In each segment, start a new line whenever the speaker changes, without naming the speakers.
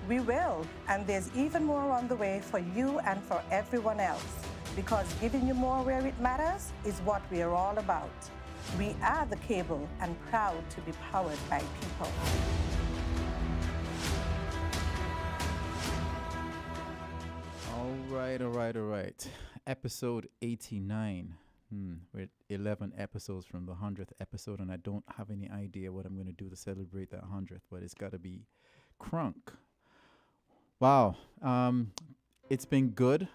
We will, and there's even more on the way for you and for everyone else. Because giving you more where it matters is what we are all about. We are the cable and proud to be powered by people.
All right. Episode 89. We're 11 episodes from the 100th episode, and I don't have any idea what I'm going to do to celebrate that 100th, but it's got to be crunk. Wow. It's been good.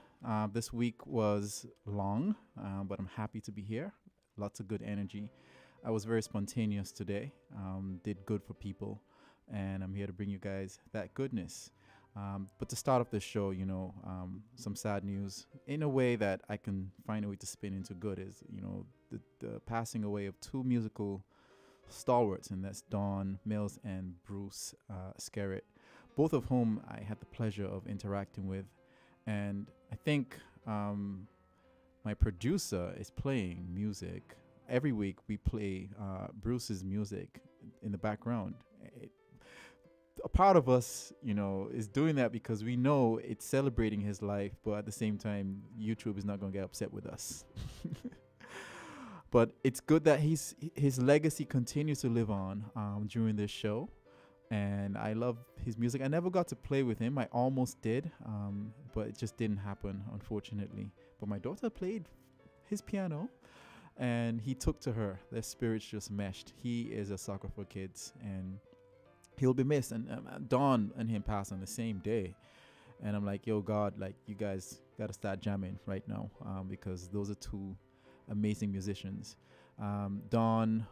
This week was long, but I'm happy to be here. Lots of good energy. I was very spontaneous today, did good for people, and I'm here to bring you guys that goodness. But to start off the show, some sad news in a way that I can find a way to spin into good is, the passing away of two musical stalwarts, and that's Don Mills and Bruce Skerritt, both of whom I had the pleasure of interacting with. And I think my producer is playing music. Every week we play Bruce's music in the background. A part of us, is doing that because we know it's celebrating his life, but at the same time, YouTube is not going to get upset with us. But it's good that his legacy continues to live on during this show. And I love his music. I never got to play with him. I almost did, but it just didn't happen, unfortunately. But my daughter played his piano, and he took to her. Their spirits just meshed. He is a sucker for kids, and he'll be missed. And Dawn and him passed on the same day. And I'm like, yo, God, like, you guys got to start jamming right now, because those are two amazing musicians. Dawn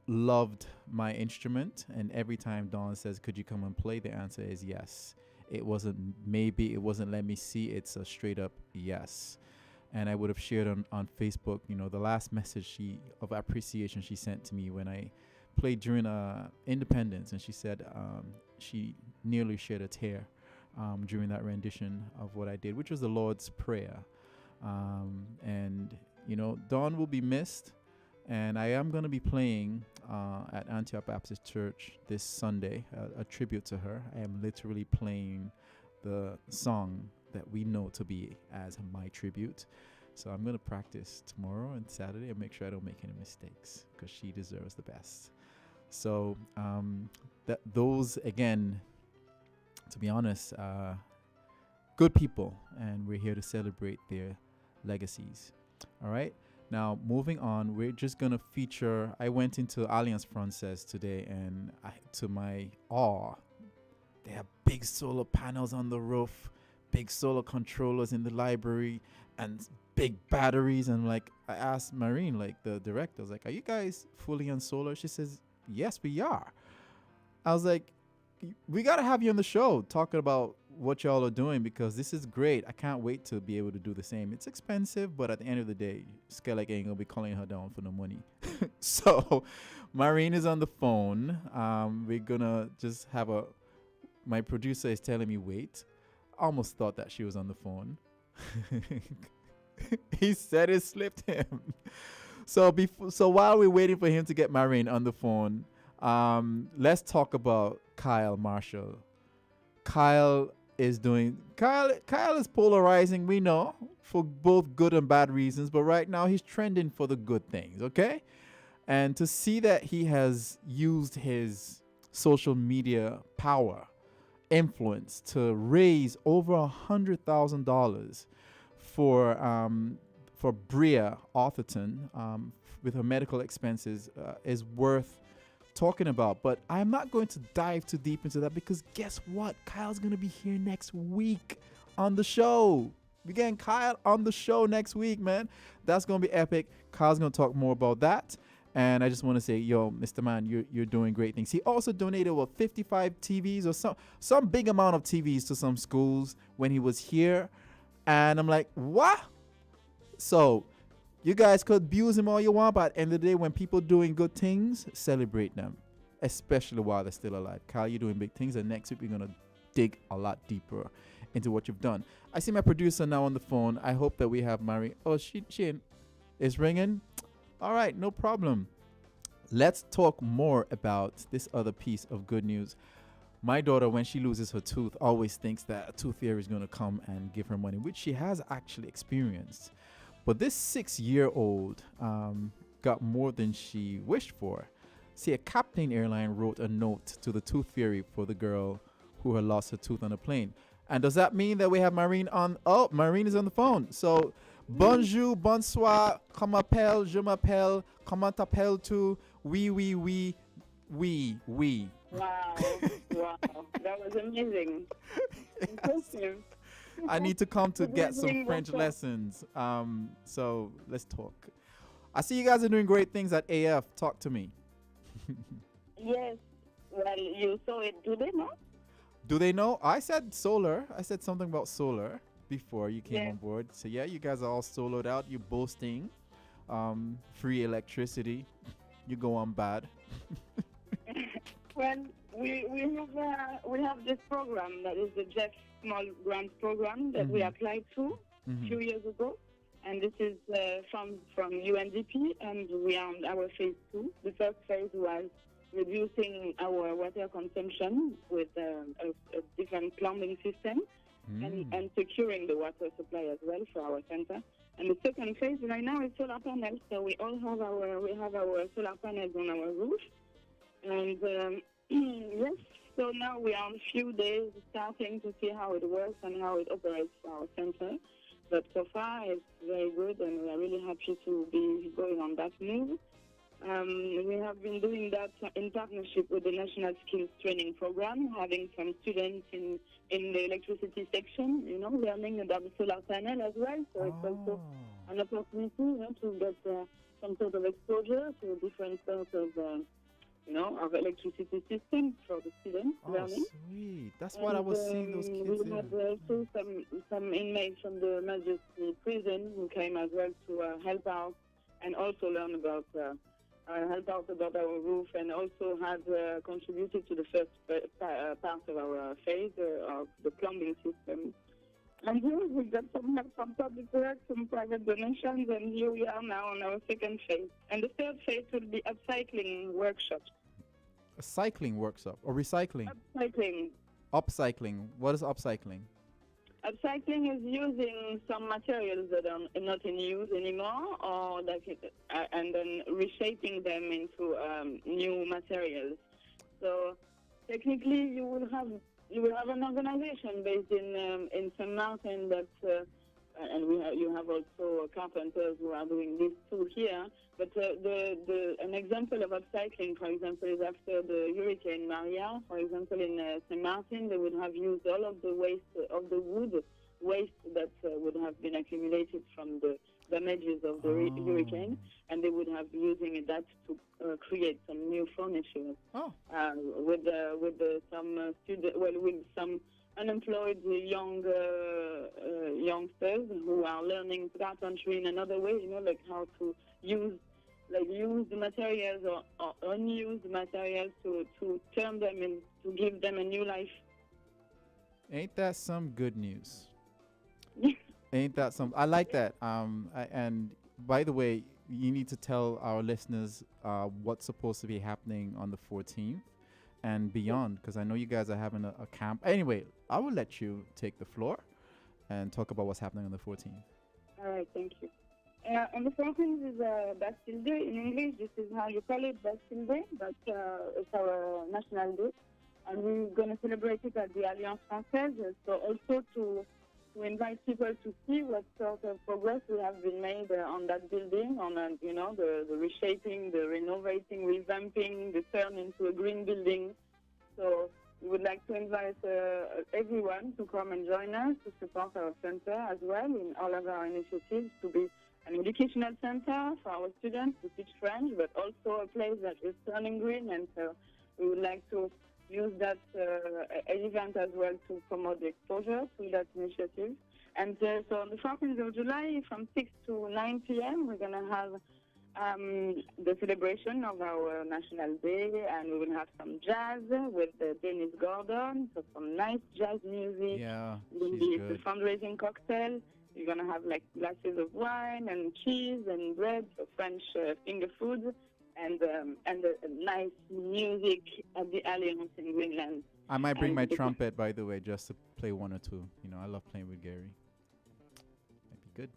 loved my instrument, and every time Dawn says, could you come and play, the answer is yes. It wasn't maybe, it wasn't let me see, it's a straight up yes. And I would have shared on Facebook, the last message of appreciation she sent to me when I played during Independence, and she said she nearly shed a tear during that rendition of what I did, which was the Lord's Prayer. And Dawn will be missed. And I am going to be playing at Antioch Baptist Church this Sunday, a tribute to her. I am literally playing the song that we know to be as my tribute. So I'm going to practice tomorrow and Saturday and make sure I don't make any mistakes, because she deserves the best. So those, again, to be honest, good people, and we're here to celebrate their legacies. All right. Now, moving on, we're just going to feature, I went into Alliance Francaise today, and to my awe, they have big solar panels on the roof, big solar controllers in the library, and big batteries. And I asked Marine, the director, I was like, are you guys fully on solar? She says, yes, we are. I was like, we got to have you on the show talking about what y'all are doing, because this is great. I can't wait to be able to do the same. It's expensive, but at the end of the day, Skellig ain't gonna be calling her down for no money. So Maureen is on the phone. We're gonna just have my producer is telling me wait. Almost thought that she was on the phone. He said it slipped him. So while we're waiting for him to get Maureen on the phone, let's talk about Kyle Marshall. Kyle is polarizing, we know, for both good and bad reasons, but right now he's trending for the good things, okay? And to see that he has used his social media power, influence, to raise over $100,000 for Bria Arthurton with her medical expenses is worth talking about. But I'm not going to dive too deep into that, because guess what? Kyle's going to be here next week on the show. We're getting Kyle on the show next week, man. That's going to be epic. Kyle's going to talk more about that. And I just want to say, yo, Mr. Man, you're doing great things. He also donated 55 TVs or some big amount of TVs to some schools when he was here. And I'm like, what? So you guys could abuse him all you want, but at the end of the day, when people doing good things, celebrate them, especially while they're still alive. Kyle, you're doing big things, and next week we're going to dig a lot deeper into what you've done. I see my producer now on the phone. I hope that we have Mary. Oh, she is ringing. All right, no problem. Let's talk more about this other piece of good news. My daughter, when she loses her tooth, always thinks that a tooth fairy is going to come and give her money, which she has actually experienced. But this 6-year-old got more than she wished for. See, a Captain Airline wrote a note to the tooth fairy for the girl who had lost her tooth on a plane. And does that mean that we have Marine on? Oh, Marine is on the phone. So, bonjour, bonsoir, comment m'appelle, je m'appelle, comment t'appelles tu? Oui, oui, oui, oui, oui.
Wow, wow, that was amazing. Impressive.
I need to come to
Good
get some
evening,
French
doctor.
lessons. So let's talk. I see you guys are doing great things at AF. Talk to me.
Yes, well, you saw it today, no?
Do they know? I said solar. I said something about solar before you came
Yeah.
on board. So yeah, you guys are all soloed out. You're boasting free electricity. You go on bad.
Well, we have this program that is the Jeff Small Grant Program that we
Mhm.
applied to a few
Mhm.
years ago, and this is from UNDP, and we are on our phase 2. The first phase was reducing our water consumption with a different plumbing system and securing the water supply as well for our center. And the second phase right now is solar panels. So we have our solar panels on our roof. And yes, so now we are in a few days starting to see how it works and how it operates for our center. But so far it's very good, and we are really happy to be going on that move. We have been doing that in partnership with the National Skills Training Program, having some students in the electricity section, learning about the solar panel as well. So it's also an opportunity, to get some sort of exposure to different sorts of, of electricity systems for the students
Oh,
learning.
sweet. That's what I was seeing those kids
We
in.
had also some inmates from the Majesty prison who came as well to help out and also learn about help out about our roof, and also had contributed to the first part of our phase of the plumbing system. And here we got some help from public works, some private donations, and here we are now on our second phase. And the third phase will be upcycling workshops.
A cycling workshop or recycling?
Upcycling.
Upcycling. What is upcycling?
Upcycling is using some materials that are not in use anymore, or and then reshaping them into new materials. So technically, you will have an organization based in St. Martin that, and you have also carpenters who are doing this too here. But an example of upcycling, for example, is after the Hurricane Maria. For example, in St. Martin, they would have used all of the waste of the wood waste that would have been accumulated from the damages of the hurricane, and they would have using that to create some new furniture. With some unemployed youngsters who are learning carpentry in another way, like how to use the materials or unused materials to turn them in, to give them a new life.
Ain't that some good news? Ain't that some? I like that. And by the way, you need to tell our listeners what's supposed to be happening on the 14th and beyond, because I know you guys are having a camp. Anyway, I will let you take the floor and talk about what's happening on the 14th.
All right, thank you. On the 14th is Bastille Day. In English, this is how you call it, Bastille Day, but it's our national day. And we're going to celebrate it at the Alliance Française, so also to invite people to see what sort of progress we have been made on that building, on the reshaping, the renovating, revamping, the turn into a green building. So we would like to invite everyone to come and join us to support our center as well in all of our initiatives, to be an educational center for our students to teach French, but also a place that is turning green. And so we would like to use that event as well to promote the exposure to that initiative. And so on the 14th of July, from 6 to 9 p.m., we're going to have the celebration of our National Day, and we will have some jazz with Dennis Gordon, so some nice jazz music.
Yeah,
There'll be the fundraising cocktail. You're going to have glasses of wine and cheese and bread, so French finger food, and nice music at the Alliance in Greenland.
I might bring
And
my trumpet, by the way, just to play one or two. You know, I love playing with Gary. Might be good.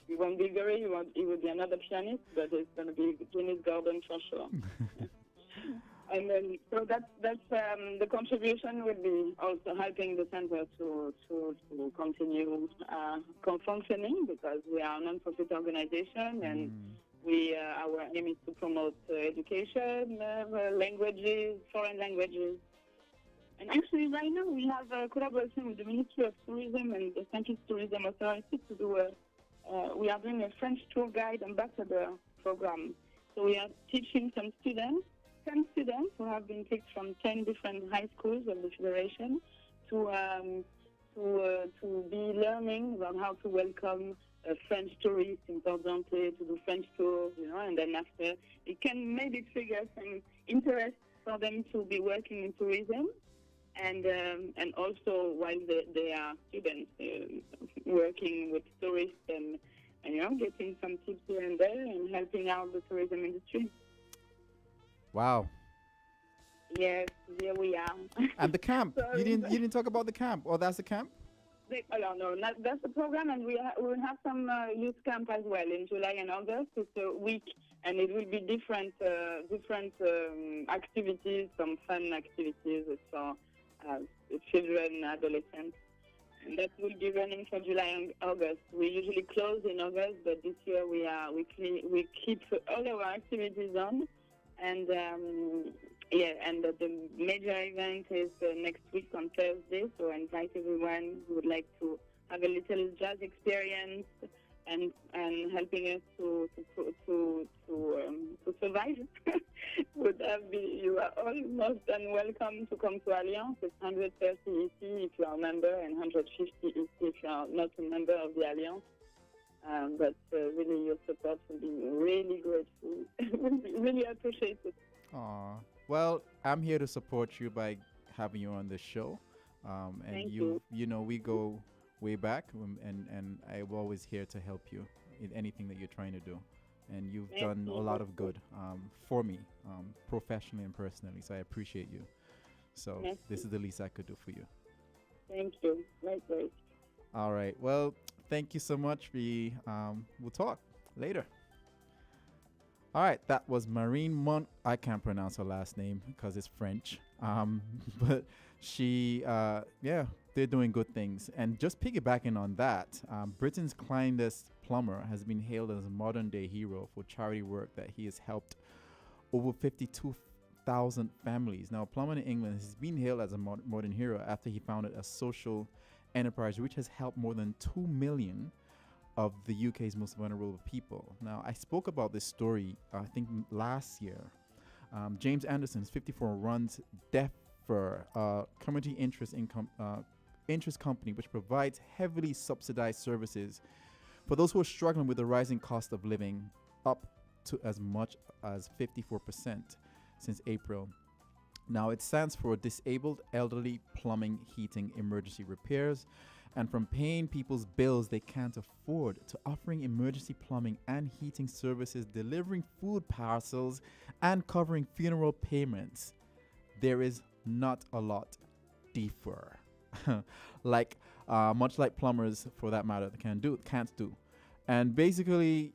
You won't be Gary, you will be another pianist, but it's going to be Dennis Gordon for sure. And then, so that's the contribution will be also helping the center to continue functioning, because we are a non-profit organization, and our aim is to promote education, languages, foreign languages. And actually, right now we have a collaboration with the Ministry of Tourism and the French Tourism Authority to do we are doing a French tour guide ambassador program. So we are teaching some students, 10 students who have been picked from 10 different high schools of the Federation to be learning about how to welcome French tourists in Port-Gentil, to do French tours, and then after it can maybe trigger some interest for them to be working in tourism. And also while they are students working with tourists and getting some tips here and there and helping out the tourism industry.
Wow.
Yes, here we are.
And the camp.
Sorry.
You didn't talk about the camp. Oh, that's the camp?
That's the program, and we will have some youth camp as well in July and August. It's a week, and it will be different activities, some fun activities for children, adolescents. And that will be running for July and August. We usually close in August, but this year we keep all our activities on. And and the major event is next week on Thursday. So I invite everyone who would like to have a little jazz experience and helping us to survive. You are all most welcome to come to Alliance. It's 130 EC if you are a member, and 150 EC if you are not a member of the Alliance. But really, your support will be really grateful. Will be really appreciated.
Aw. Well, I'm here to support you by having you on the show. And
Thank you.
You know, we go way back, and I'm always here to help you in anything that you're trying to do. And you've done a lot of good for me, professionally and personally. So I appreciate you. So this is the least I could do for you.
Thank you. Likewise.
All right. Well, thank you so much. We'll talk later. All right, that was Marine Mont. I can't pronounce her last name because it's French. But she, they're doing good things. And just piggybacking on that, Britain's kindest plumber has been hailed as a modern-day hero for charity work that he has helped over 52,000 families. Now, a plumber in England has been hailed as a modern hero after he founded a social enterprise which has helped more than 2 million of the UK's most vulnerable people. Now, I spoke about this story, I think, last year. James Anderson, 54, runs DEFR, community interest company, which provides heavily subsidized services for those who are struggling with the rising cost of living, up to as much as 54% since April. Now, it stands for Disabled Elderly Plumbing Heating Emergency Repairs, and from paying people's bills they can't afford to offering emergency plumbing and heating services, delivering food parcels, and covering funeral payments. There is not a lot differ. Much like plumbers, for that matter, can't do. And basically,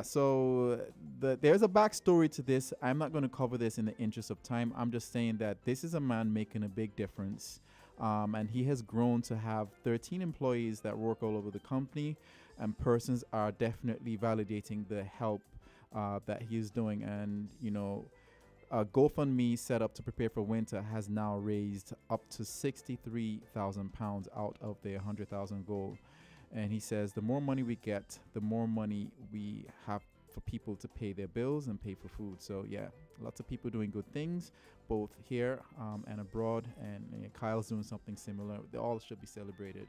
so there's a backstory to this. I'm not going to cover this in the interest of time. I'm just saying that this is a man making a big difference. And he has grown to have 13 employees that work all over the company, and persons are definitely validating the help that he is doing. And, a GoFundMe set up to prepare for winter has now raised up to £63,000 out of their 100,000 goal. And he says the more money we get, the more money we have for people to pay their bills and pay for food. So lots of people doing good things, both here and abroad. And Kyle's doing something similar. They all should be celebrated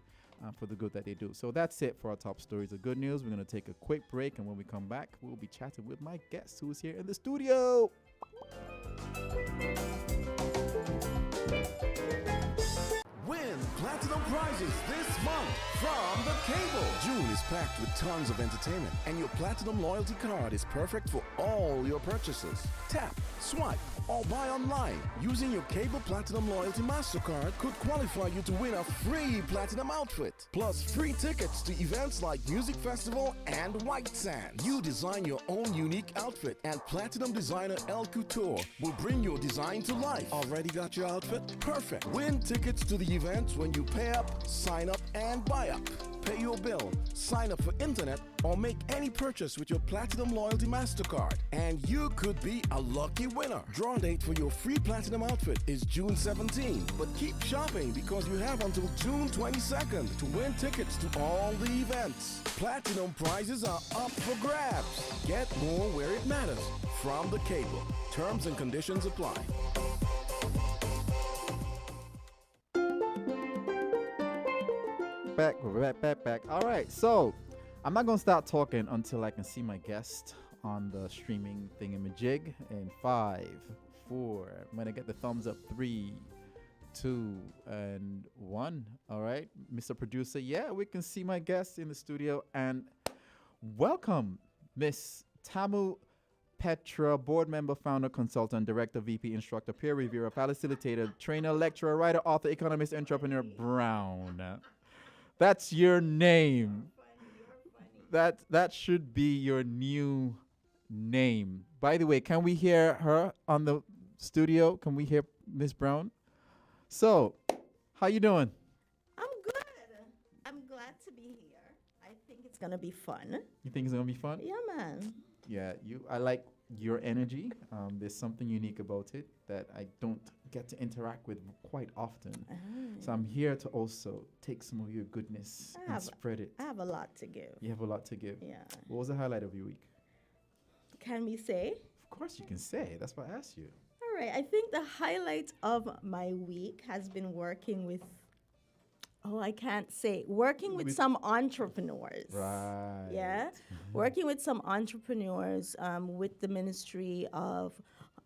for the good that they do. So that's it for our top stories of good news. We're going to take a quick break, and when we come back, we'll be chatting with my guest who is here in the studio.
Win platinum prizes this month from the cable. June is packed with tons of entertainment, and your platinum loyalty card is perfect for all your purchases. Tap, swipe, or buy online using your cable platinum loyalty MasterCard could qualify you to win a free platinum outfit, plus free tickets to events like Music Festival and White Sands. You design your own unique outfit, and platinum designer El Couture will bring your design to life. Already got your outfit? Perfect. Win tickets to the events when you pay up, sign up, and buy up. Pay your bill, sign up for internet, or make any purchase with your Platinum Loyalty MasterCard, and you could be a lucky winner. Draw date for your free Platinum outfit is June 17, but keep shopping because you have until June 22nd to win tickets to all the events. Platinum prizes are up for grabs. Get more where it matters from the cable. Terms and conditions apply.
Back. All right, so I'm not gonna start talking until I can see my guest on the streaming thingamajig. In 5, 4. I'm gonna get the thumbs up. 3, 2, and 1. All right, Mr. Producer. Yeah, we can see my guest in the studio, and welcome, Miss Tamu Petra, board member, founder, consultant, director, VP, instructor, peer reviewer, facilitator, trainer, lecturer, writer, author, economist, entrepreneur, Brown. That's your name. That should be your new name. By the way, can we hear her on the studio? Can we hear Miss Brown? So, how you doing?
I'm good. I'm glad to be here. I think it's gonna be fun.
You think it's gonna be fun?
Yeah, man.
Yeah, I like your energy. There's something unique about it that I don't get to interact with quite often. So I'm here to also take some of your goodness and spread it.
I have a lot to give.
You have a lot to give.
Yeah.
What was the highlight of your week?
Can we say?
Of course you can say. That's why I asked you.
All right. I think the highlight of my week has been working with, I can't say, working with some entrepreneurs.
Right.
Yeah. Working with some entrepreneurs with the Ministry of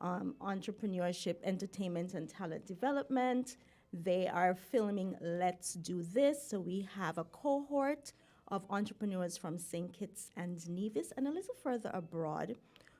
Entrepreneurship, Entertainment, and Talent Development. They are filming Let's Do This. So we have a cohort of entrepreneurs from St. Kitts and Nevis and a little further abroad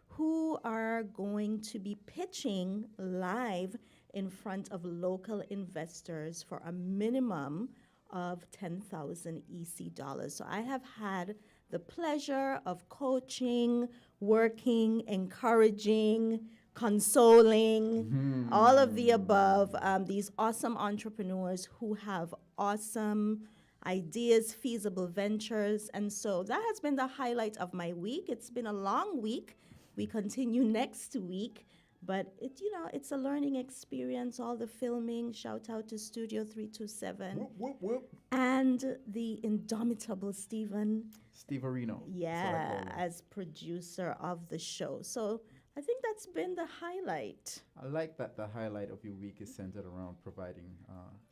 who are going to be pitching live in front of local investors for a minimum of 10,000 EC dollars. So I have had the pleasure of coaching, working, encouraging, consoling, all of the above, these awesome entrepreneurs who have awesome ideas, feasible ventures. And so that has been the highlight of my week. It's been a long week. We continue next week. But it's a learning experience, all the filming. Shout out to Studio 327.
Whoop, whoop, whoop.
And the indomitable Steve
Areno.
Yeah, as producer of the show. So I think that's been the highlight.
I like that the highlight of your week is centered around providing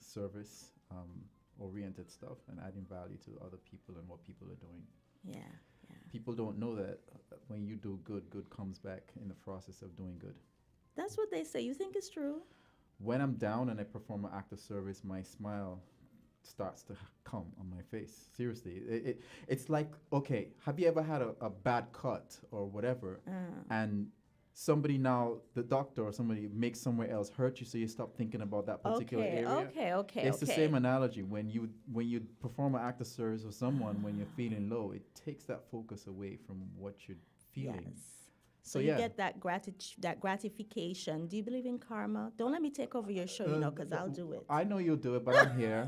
service, oriented stuff, and adding value to other people and what people are doing.
Yeah.
People don't know that when you do good, good comes back in the process of doing good.
That's what they say. You think it's true?
When I'm down and I perform an act of service, my smile starts to come on my face. Seriously. It's like, okay, have you ever had a bad cut or whatever, and somebody now, the doctor or somebody makes somewhere else hurt you, so you stop thinking about that particular area?
Okay.
It's the same analogy. When you perform an act of service for someone, when you're feeling low, it takes that focus away from what you're feeling.
Yes. So you get that gratification. Do you believe in karma? Don't let me take over your show, because I'll do it.
I know you'll do it, but I'm here.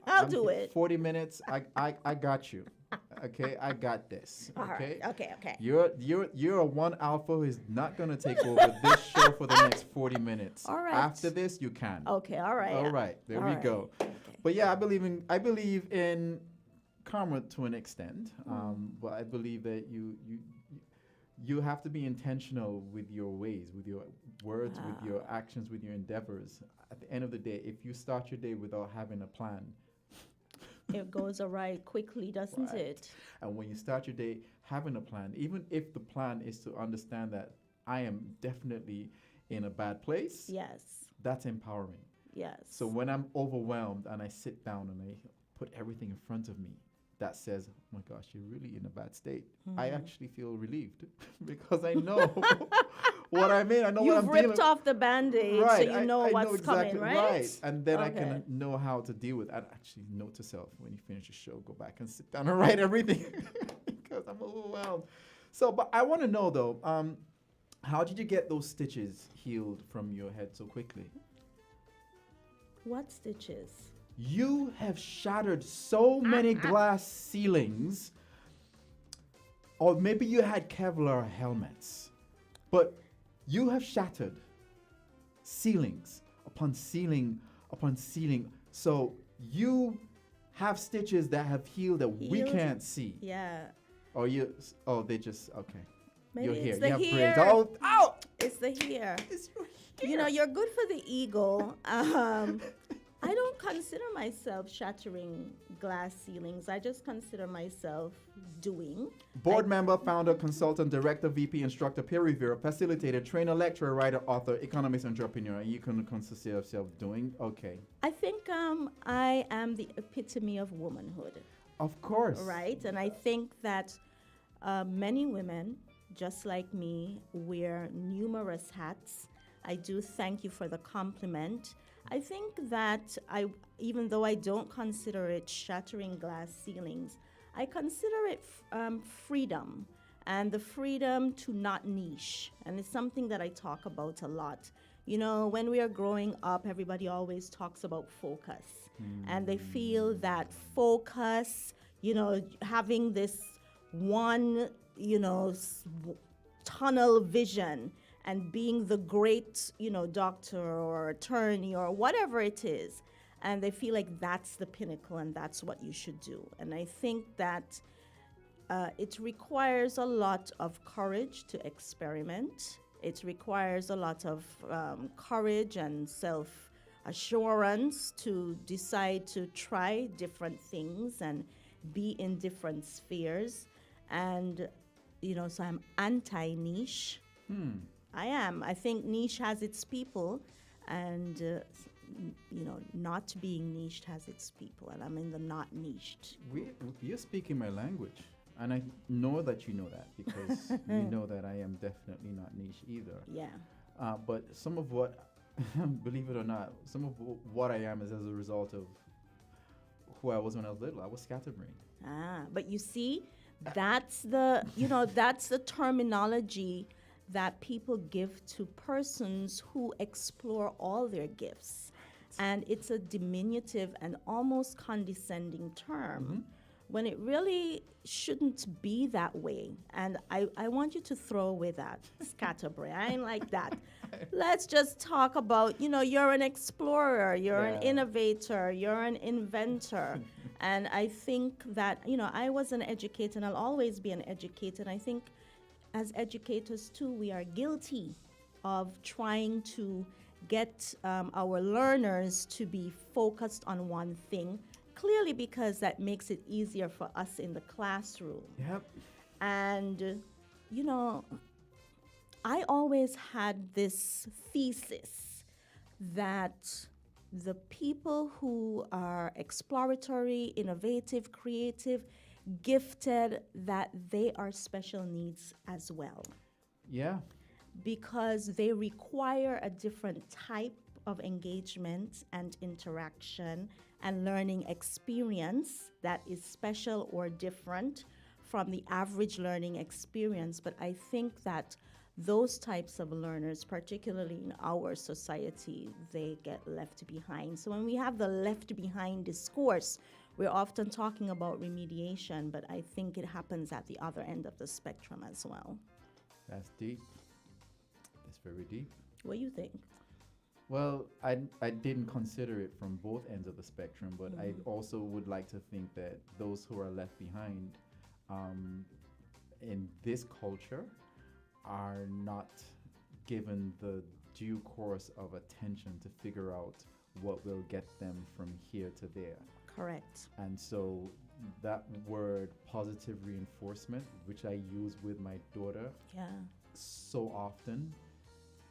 I'll do it.
40 minutes. I got you. Okay, I got this. Okay.
All right. Okay.
You're a one alpha who's not gonna take over this show for the next 40 minutes.
All right.
After this, you can.
Okay. All right.
All right. There we go.
Okay.
But yeah, I believe in karma to an extent. But I believe that you have to be intentional with your ways, with your words, with your actions, with your endeavors. At the end of the day, if you start your day without having a plan,
it goes awry quickly, doesn't it?
And when you start your day having a plan, even if the plan is to understand that I am definitely in a bad place,
yes,
that's empowering.
Yes.
So when I'm overwhelmed and I sit down and I put everything in front of me that says, oh my gosh, you're really in a bad state, I actually feel relieved because I know what I mean. I know what
You've
I'm
ripped
dealing
off the Band-Aid,
right.
so you know
I
what's
know exactly,
coming, right?
Right. And then I
Okay.
can know how to deal with it. And actually note to self, when you finish the show, go back and sit down and write everything because I'm overwhelmed. So, but I want to know though, how did you get those stitches healed from your head so quickly?
What stitches?
You have shattered so many glass ceilings, or maybe you had Kevlar helmets, but you have shattered ceilings upon ceiling upon ceiling. So you have stitches that have healed that we
Healed?
can't see.
Yeah.
Or they just, okay.
Maybe
You're here.
it's the
You have
here.
braids. Oh, ow!
It's the here.
It's your
You know, you're good for the ego. I don't consider myself shattering glass ceilings. I just consider myself doing.
Board member, founder, consultant, director, VP, instructor, peer reviewer, facilitator, trainer, lecturer, writer, author, economist, entrepreneur. You can consider yourself doing okay.
I think I am the epitome of womanhood,
Of course.
right? And I think that many women, just like me, wear numerous hats. I do thank you for the compliment. I think that even though I don't consider it shattering glass ceilings, I consider it freedom, and the freedom to not niche. And it's something that I talk about a lot. You know, when we are growing up, everybody always talks about focus. And they feel that focus, you know, having this one, you know, tunnel vision and being the great, you know, doctor or attorney or whatever it is. And they feel like that's the pinnacle and that's what you should do. And I think that it requires a lot of courage to experiment. It requires a lot of courage and self-assurance to decide to try different things and be in different spheres. And, you know, so I'm anti-niche. I am. I think niche has its people, and you know, not being niched has its people, and I'm in the not niched.
You're speaking my language, and I know that you know that because you know that I am definitely not niche either.
Yeah.
But some of what, believe it or not, some of what I am is as a result of who I was when I was little. I was scatterbrained.
But you see, that's the, you know, that's the terminology that people give to persons who explore all their gifts. And it's a diminutive and almost condescending term when it really shouldn't be that way. And I want you to throw away that scatterbrain. I ain't like that. Let's just talk about, you know, you're an explorer, you're an innovator, you're an inventor. And I think that, you know, I was an educator and I'll always be an educator. And I think as educators too, we are guilty of trying to get our learners to be focused on one thing, clearly because that makes it easier for us in the classroom.
Yep.
And, you know, I always had this thesis that the people who are exploratory, innovative, creative, gifted, that they are special needs as well.
Yeah.
Because they require a different type of engagement and interaction and learning experience that is special or different from the average learning experience. But I think that those types of learners, particularly in our society, they get left behind. So when we have the left behind discourse, we're often talking about remediation, but I think it happens at the other end of the spectrum as well.
That's deep. That's very deep.
What do you think?
Well, I didn't consider it from both ends of the spectrum, but I also would like to think that those who are left behind in this culture are not given the due course of attention to figure out what will get them from here to there.
Correct.
And so that word positive reinforcement, which I use with my daughter
Yeah.
so often,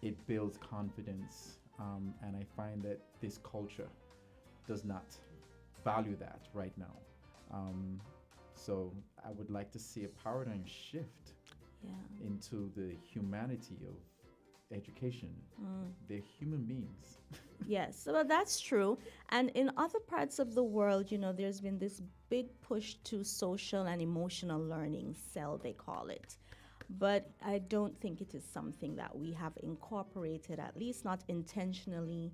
it builds confidence and I find that this culture does not value that right now. So I would like to see a paradigm shift
Yeah.
into the humanity of education. They're human beings.
Yes, so that's true. And in other parts of the world, there's been this big push to social and emotional learning, CEL, they call it. But I don't think it is something that we have incorporated, at least not intentionally,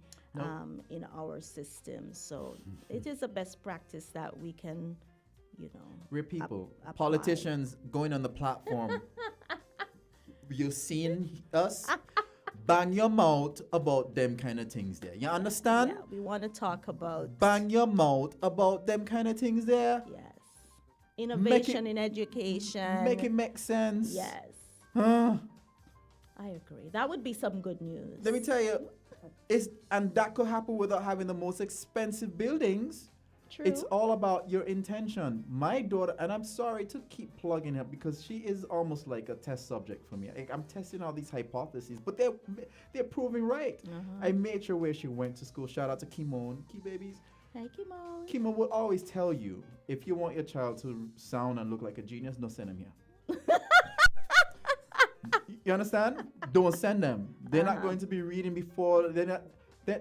in our system. So it is a best practice that we can,
We're people,
apply.
politicians going on the platform. You've seen us bang your mouth about them kind of things there. You understand?
Yeah, we want to talk about,
Bang your mouth about them kind of things there.
yes, innovation in education.
Make it make sense.
Yes,
Huh?
I agree. That would be some good news.
Let me tell you, and that could happen without having the most expensive buildings.
True.
It's all about your intention. My daughter, and I'm sorry to keep plugging her because she is almost like a test subject for me. I'm testing all these hypotheses, but they're proving right. I made sure where she went to school. Shout out to Kimon, Key Babies.
Thank you, Mom.
Kimon will always tell you, if you want your child to sound and look like a genius, don't send him here. You understand? Don't send them. They're not going to be reading before. They're not.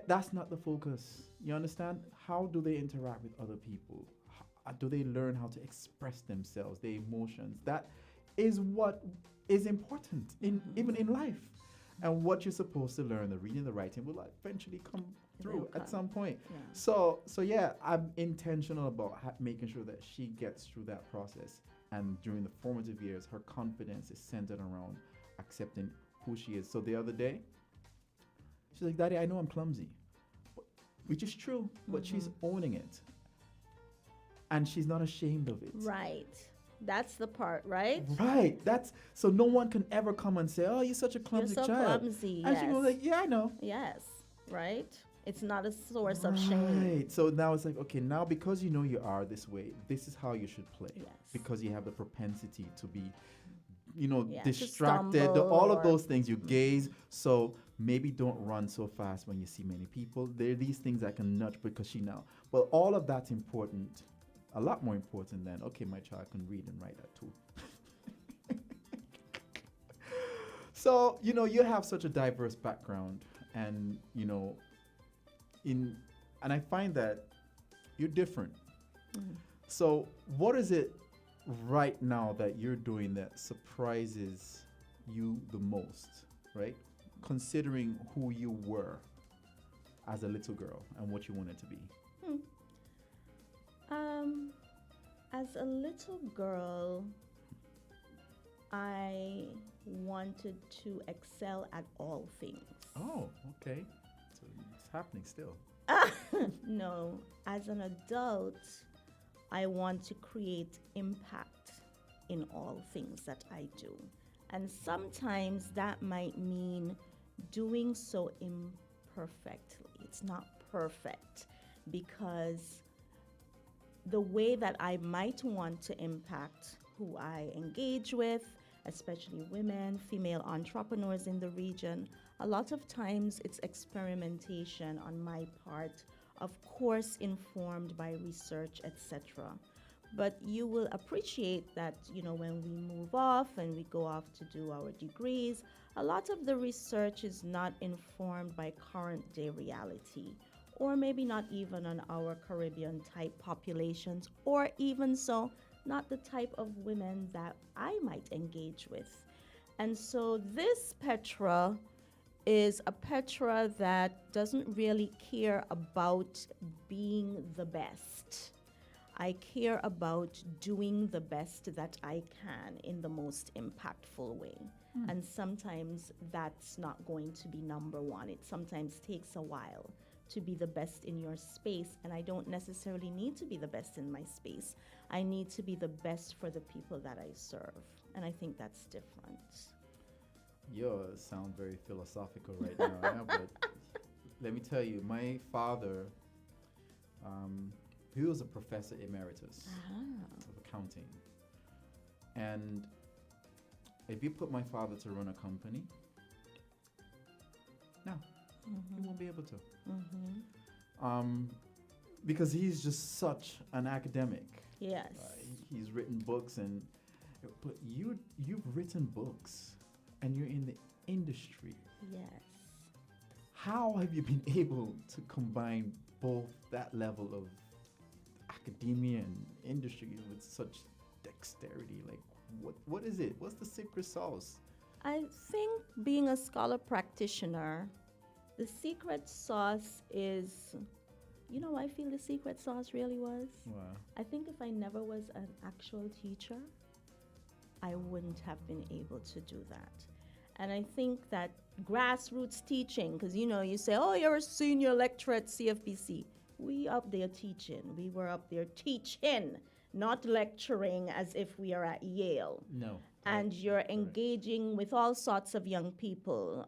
That's not the focus. You understand? How do they interact with other people? Do they learn how to express themselves, their emotions? That is what is important even in life. And what you're supposed to learn, the reading, the writing, will eventually come through at some point.
Yeah.
So yeah, I'm intentional about making sure that she gets through that process. And during the formative years, her confidence is centered around accepting who she is. So the other day, she's like, "Daddy, I know I'm clumsy," which is true, but she's owning it. And she's not ashamed of it.
Right. That's the part, right?
Right. That's so no one can ever come and say, "Oh, you're such a clumsy
You're so
child."
clumsy,
And she
yes.
goes like, "Yeah, I know."
Yes. Right? It's not a source of shame.
Right. So now it's like, okay, now because you know you are this way, this is how you should play.
Yes.
Because you have the propensity to be,
Yeah, to
distracted,
stumble
all of
or-
those things. You gaze. So maybe don't run so fast when you see many people. There are these things that can nudge because she now. But all of that's important. A lot more important than, okay, my child can read and write that too. So, you have such a diverse background and, and I find that you're different. So what is it right now that you're doing that surprises you the most, right? Considering who you were as a little girl and what you wanted to be.
As a little girl, I wanted to excel at all things.
Oh, okay. So it's happening still.
No, as an adult, I want to create impact in all things that I do. And sometimes that might mean doing so imperfectly. It's not perfect because the way that I might want to impact who I engage with, especially women, female entrepreneurs in the region, a lot of times it's experimentation on my part, of course informed by research, etc. But you will appreciate that, when we move off and we go off to do our degrees, a lot of the research is not informed by current day reality, or maybe not even on our Caribbean type populations, or even so, not the type of women that I might engage with. And so this Petra is a Petra that doesn't really care about being the best. I care about doing the best that I can in the most impactful way. And sometimes that's not going to be number one. It sometimes takes a while to be the best in your space, and I don't necessarily need to be the best in my space. I need to be the best for the people that I serve, and I think that's different.
You sound very philosophical right now, yeah, but let me tell you, my father, he was a professor emeritus of accounting. And if you put my father to run a company, no. He won't be able to. Because he's just such an academic.
Yes.
He's written books, but you've written books, and you're in the industry.
Yes.
How have you been able to combine both that level of academia and industry with such dexterity? Like, what is it? What's the secret sauce?
I think being a scholar practitioner, the secret sauce is, I feel the secret sauce really was.
Wow.
I think if I never was an actual teacher, I wouldn't have been able to do that. And I think that grassroots teaching, because you say, oh, you're a senior lecturer at CFBC. We up there teaching. We were up there teaching, not lecturing as if we are at Yale.
No.
And you're engaging with all sorts of young people,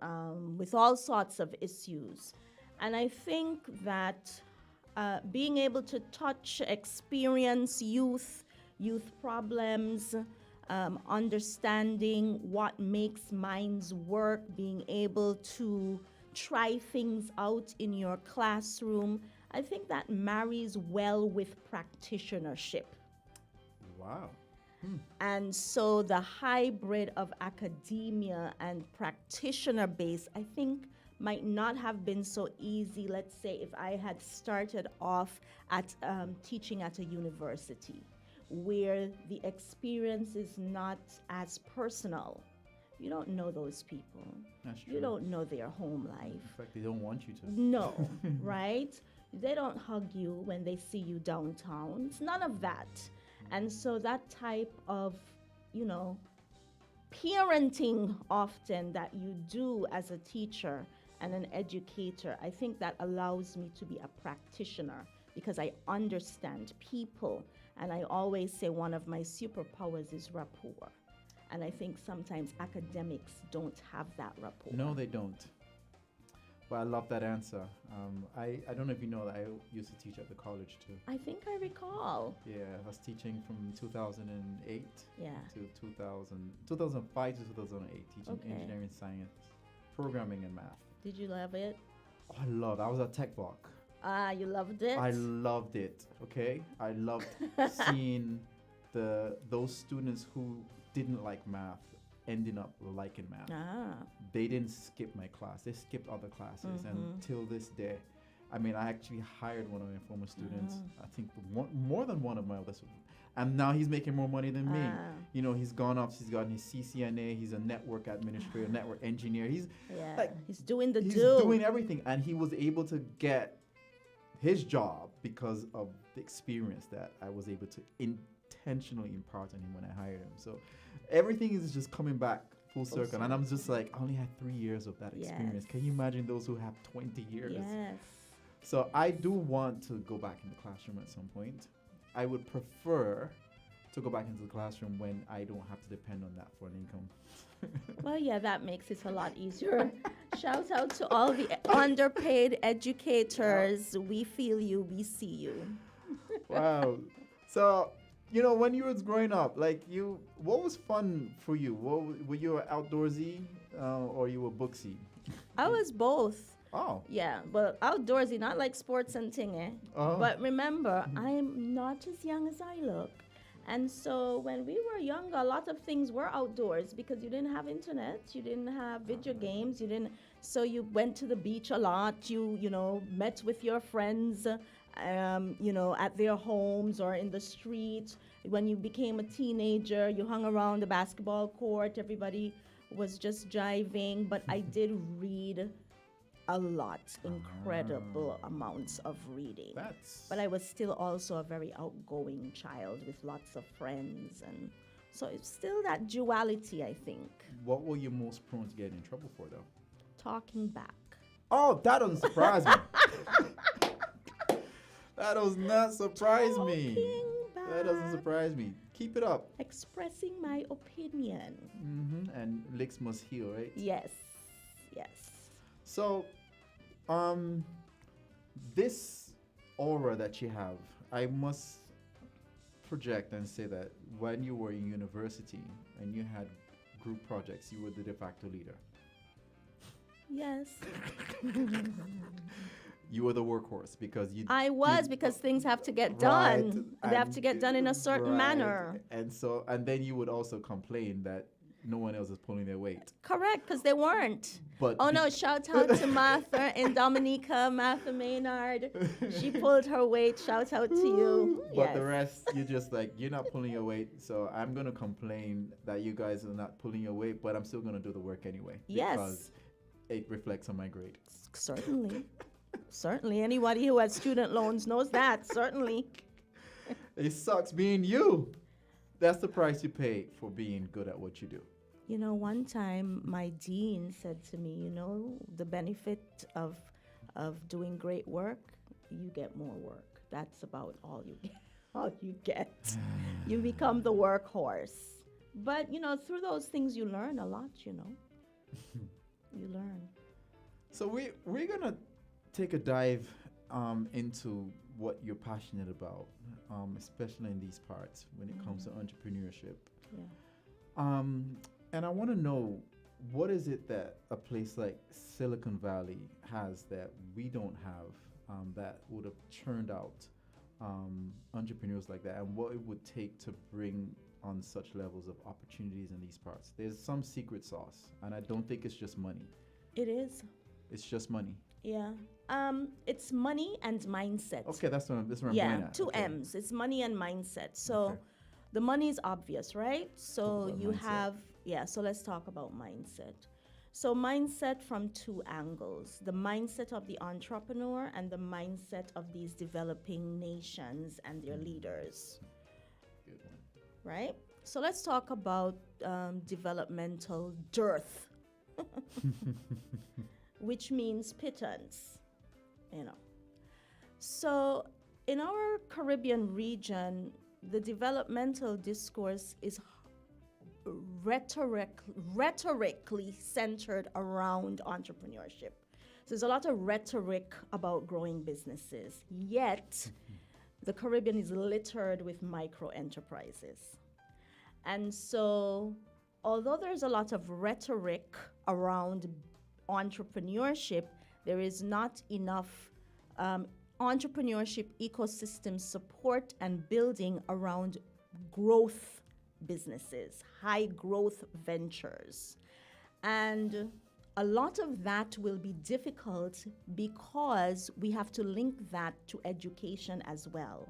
with all sorts of issues. And I think that being able to touch, experience youth problems, understanding what makes minds work, being able to try things out in your classroom, I think that marries well with practitionership.
Wow.
And so the hybrid of academia and practitioner base, I think, might not have been so easy, let's say, if I had started off at teaching at a university, where the experience is not as personal. You don't know those people.
That's true.
You don't know their home life.
In fact, they don't want you to.
No, right? They don't hug you when they see you downtown. It's none of that. And so that type of, parenting often that you do as a teacher and an educator, I think that allows me to be a practitioner because I understand people. And I always say one of my superpowers is rapport. And I think sometimes academics don't have that rapport.
No, they don't. But I love that answer. I don't know if you know that I used to teach at the college too.
I think I recall.
Yeah, I was teaching from 2008
Yeah.
to 2005 to 2008, teaching
Okay.
engineering, science, programming, and math.
Did you love it?
Oh, I loved. I was at Tech Block.
You loved it?
I loved it. Okay, I loved seeing those students who didn't like math ending up liking math. They didn't skip my class. They skipped other classes, and till this day, I mean, I actually hired one of my former students. I think more than one of my other students. And now he's making more money than me. He's gone up. He's gotten his CCNA. He's a network administrator, network engineer. He's
doing
he's doing everything, and he was able to get his job because of the experience that I was able to intentionally impart on him when I hired him. So everything is just coming back full circle. And I'm just like, I only had 3 years of that experience. Can you imagine those who have 20 years?
Yes.
So I do want to go back in the classroom at some point. I would prefer to go back into the classroom when I don't have to depend on that for an income.
Well, yeah, that makes it a lot easier. Shout out to all the underpaid educators. We feel you. We see you.
Wow. So, when you was growing up, what was fun for you? Were you outdoorsy or you were booksy?
I was both.
Oh.
Yeah, but outdoorsy, not like sports and thing, eh? But remember, I'm not as young as I look. And so when we were younger, a lot of things were outdoors because you didn't have internet, you didn't have video games, so you went to the beach a lot, you met with your friends, at their homes or in the street. When you became a teenager, you hung around the basketball court, everybody was just jiving, but I did read a lot, incredible amounts of reading. But I was still also a very outgoing child with lots of friends, and so it's still that duality, I think.
What were you most prone to get in trouble for, though?
Talking back.
Oh, that doesn't surprise me. That does not surprise me. That doesn't surprise me. Keep it up.
Expressing my opinion.
And licks must heal, right?
Yes.
So, this aura that you have, I must project and say that when you were in university and you had group projects, you were the de facto leader.
Yes.
You were the workhorse because you.
I was, because things have to get done. They have to get done in a certain manner.
And so, and then you would also complain that no one else is pulling their weight.
Correct, because they weren't.
But
Oh no, shout out to Martha and Dominica, Martha Maynard. She pulled her weight. Shout out to you.
But the rest, you're just like, you're not pulling your weight, so I'm going to complain that you guys are not pulling your weight, but I'm still going to do the work anyway.
Yes.
Because it reflects on my grade.
Certainly. Certainly. Anybody who has student loans knows that. Certainly.
It sucks being you. That's the price you pay for being good at what you do.
You know, one time my dean said to me, you know, the benefit of doing great work, you get more work. That's about all you get. All you get. You become the workhorse. But, you know, through those things you learn a lot, you know. You learn.
So we're going to take a dive into what you're passionate about, especially in these parts when it comes to entrepreneurship.
Yeah.
And I want to know, what is it that a place like Silicon Valley has that we don't have, that would have churned out entrepreneurs like that, and what it would take to bring on such levels of opportunities in these parts? There's some secret sauce, and I don't think it's just money.
It is.
It's just money.
Yeah. It's money and mindset.
Okay, that's what I'm going
Yeah,
at.
two
Okay.
M's. It's money and mindset. So
Okay.
the money is obvious, right? So
about
you
mindset.
so let's talk about mindset. So mindset from two angles: the mindset of the entrepreneur and the mindset of these developing nations and their leaders,
Good one.
right? So let's talk about developmental dearth, which means pittance, you know. So in our Caribbean region, the developmental discourse is rhetorically centered around entrepreneurship. So there's a lot of rhetoric about growing businesses, yet the Caribbean is littered with micro enterprises. And so, although there's a lot of rhetoric around entrepreneurship, there is not enough entrepreneurship ecosystem support and building around growth businesses, high growth ventures. And a lot of that will be difficult because we have to link that to education as well.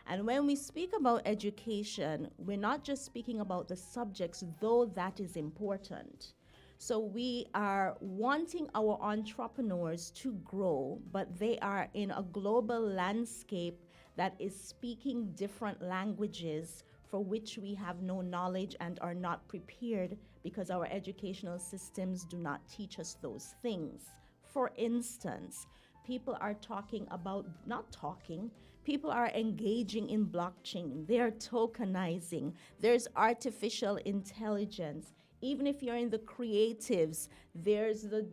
And when we speak about education, we're not just speaking about the subjects, though that is important. So we are wanting our entrepreneurs to grow, but they are in a global landscape that is speaking different languages for which we have no knowledge and are not prepared because our educational systems do not teach us those things. For instance, people are people are engaging in blockchain. They're tokenizing. There's artificial intelligence. Even if you're in the creatives, there's the,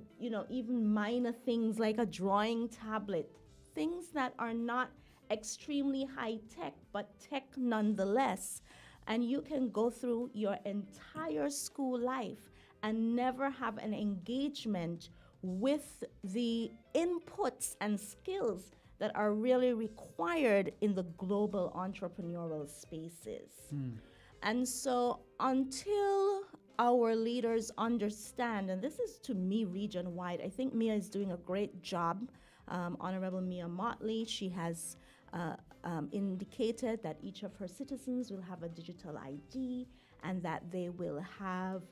even minor things like a drawing tablet, things that are not extremely high tech, but tech nonetheless. And you can go through your entire school life and never have an engagement with the inputs and skills that are really required in the global entrepreneurial spaces. And so until our leaders understand, and this is to me region-wide, I think Mia is doing a great job. Honorable Mia Motley, she has indicated that each of her citizens will have a digital ID and that they will have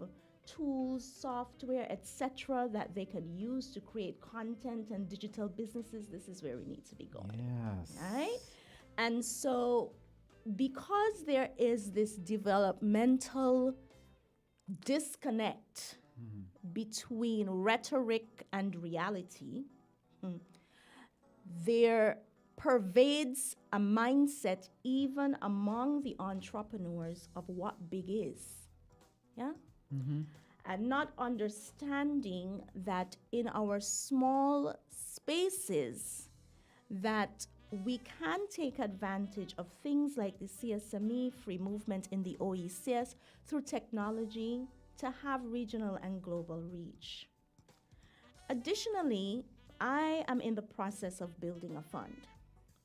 tools, software, etc., that they can use to create content and digital businesses. This is where we need to be going.
Yes.
Right? And so because there is this developmental disconnect between rhetoric and reality, there pervades a mindset even among the entrepreneurs of what big is. Yeah? And not understanding that in our small spaces that we can take advantage of things like the CSME, free movement in the OECS, through technology to have regional and global reach. Additionally, I am in the process of building a fund,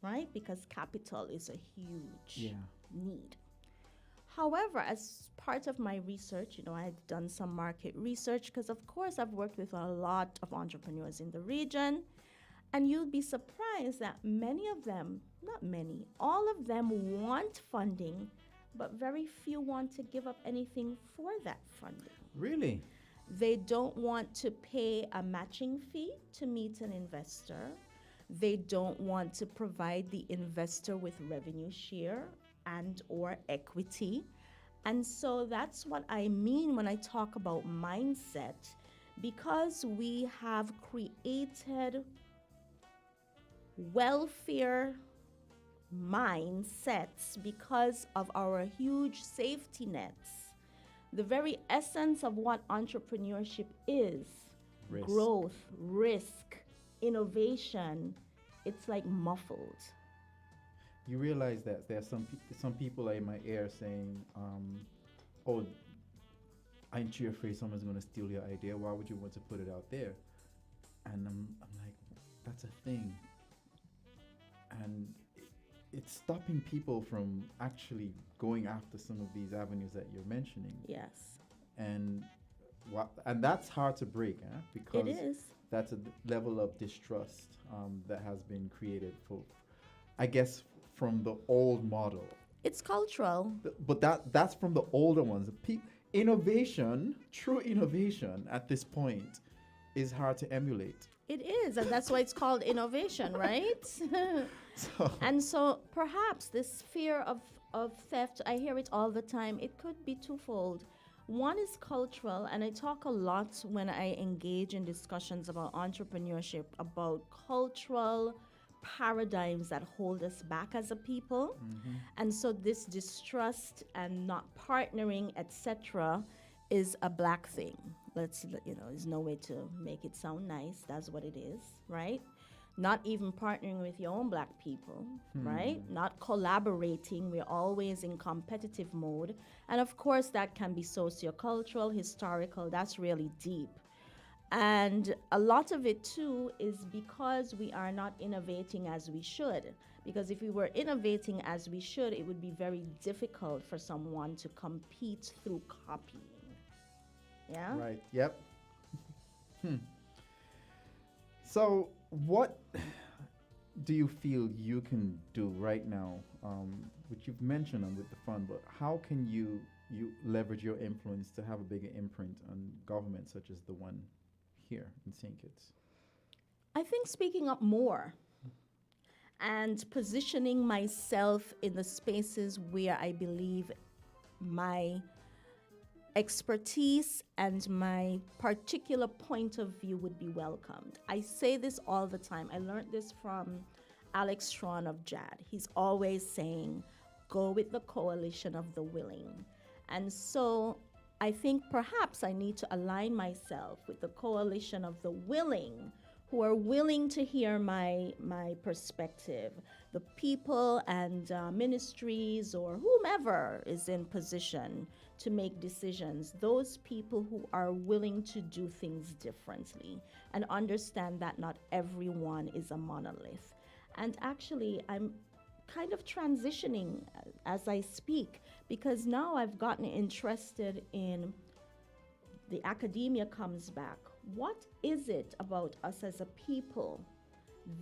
right? Because capital is a huge need. However, as part of my research, I had done some market research because, of course, I've worked with a lot of entrepreneurs in the region. And you'll be surprised that many of them, not many, all of them want funding, but very few want to give up anything for that funding.
Really?
They don't want to pay a matching fee to meet an investor. They don't want to provide the investor with revenue share and or equity. And so that's what I mean when I talk about mindset, because we have created welfare mindsets because of our huge safety nets. The very essence of what entrepreneurship is,
Risk.
growth, risk, innovation, it's like muffled.
You realize that there are some people in my ear saying, "Oh, aren't you afraid someone's going to steal your idea? Why would you want to put it out there?" And I'm like, that's a thing, and it's stopping people from actually going after some of these avenues that you're mentioning.
Yes.
And that's hard to break, because
It is.
that's a level of distrust that has been created I guess, from the old model.
It's cultural.
But that's from the older ones. Innovation, true innovation at this point, is hard to emulate.
It is, and that's why it's called innovation, right?
So,
And so perhaps this fear of theft, I hear it all the time. It could be twofold. One is cultural, and I talk a lot when I engage in discussions about entrepreneurship, about cultural paradigms that hold us back as a people. And so this distrust and not partnering, etc., is a black thing. There's no way to make it sound nice. That's what it is, right? Not even partnering with your own black people, right? Not collaborating. We're always in competitive mode. And of course, that can be sociocultural, historical. That's really deep. And a lot of it, too, is because we are not innovating as we should. Because if we were innovating as we should, it would be very difficult for someone to compete through copying. Yeah?
right, yep. So, what do you feel you can do right now, which you've mentioned with the fund, but how can you leverage your influence to have a bigger imprint on governments such as the one here in St. Kitts?
I think speaking up more and positioning myself in the spaces where I believe my expertise and my particular point of view would be welcomed. I say this all the time. I learned this from Alex Strawn of JAD. He's always saying, go with the coalition of the willing. And so I think perhaps I need to align myself with the coalition of the willing, who are willing to hear my perspective, the people and ministries or whomever is in position to make decisions, those people who are willing to do things differently and understand that not everyone is a monolith. And actually, I'm kind of transitioning as I speak, because now I've gotten interested in the academia comes back. What is it about us as a people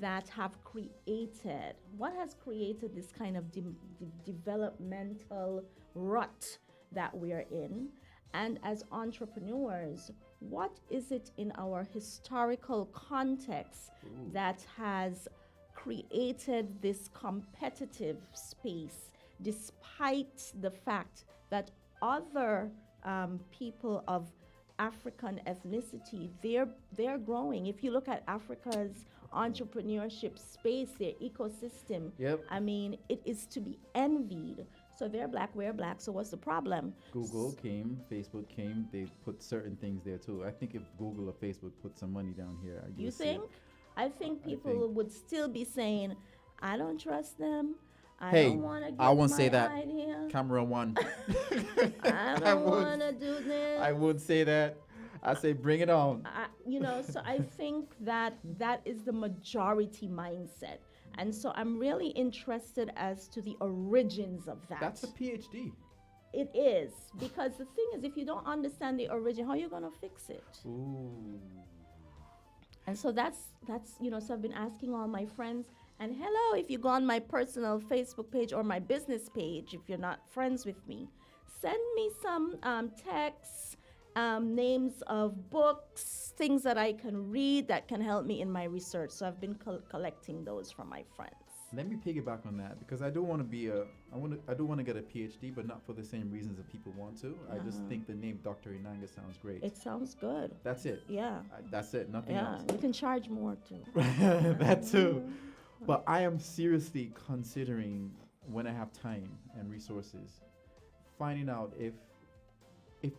that have created, what has created this kind of developmental rut that we are in? And as entrepreneurs, what is it in our historical context that has created this competitive space, despite the fact that other people of African ethnicity, they're growing. If you look at Africa's entrepreneurship space, their ecosystem,
Yep.
I mean, it is to be envied. So they're black, we're black, so what's the problem?
Google came, Facebook came, they put certain things there too. I think if Google or Facebook put some money down here,
You think? I think people would still be saying, I don't trust them. I
Hey,
don't want to get
I won't
my
say that.
idea.
Camera one.
I don't want to do this.
I would say that. I say bring it on.
So I think that that is the majority mindset. And so I'm really interested as to the origins of that.
That's a PhD.
It is. Because the thing is, if you don't understand the origin, how are you going to fix it?
Ooh.
And so that's so I've been asking all my friends, and hello, if you go on my personal Facebook page or my business page, if you're not friends with me, send me some texts, names of books, things that I can read that can help me in my research. So I've been collecting those from my friends.
Let me piggyback on that because I do want to get a PhD, but not for the same reasons that people want to. I just think the name Dr. Inanga sounds great.
It sounds good.
That's it.
Yeah.
That's it. Nothing else.
You can charge more too.
That too. But I am seriously considering, when I have time and resources, finding out if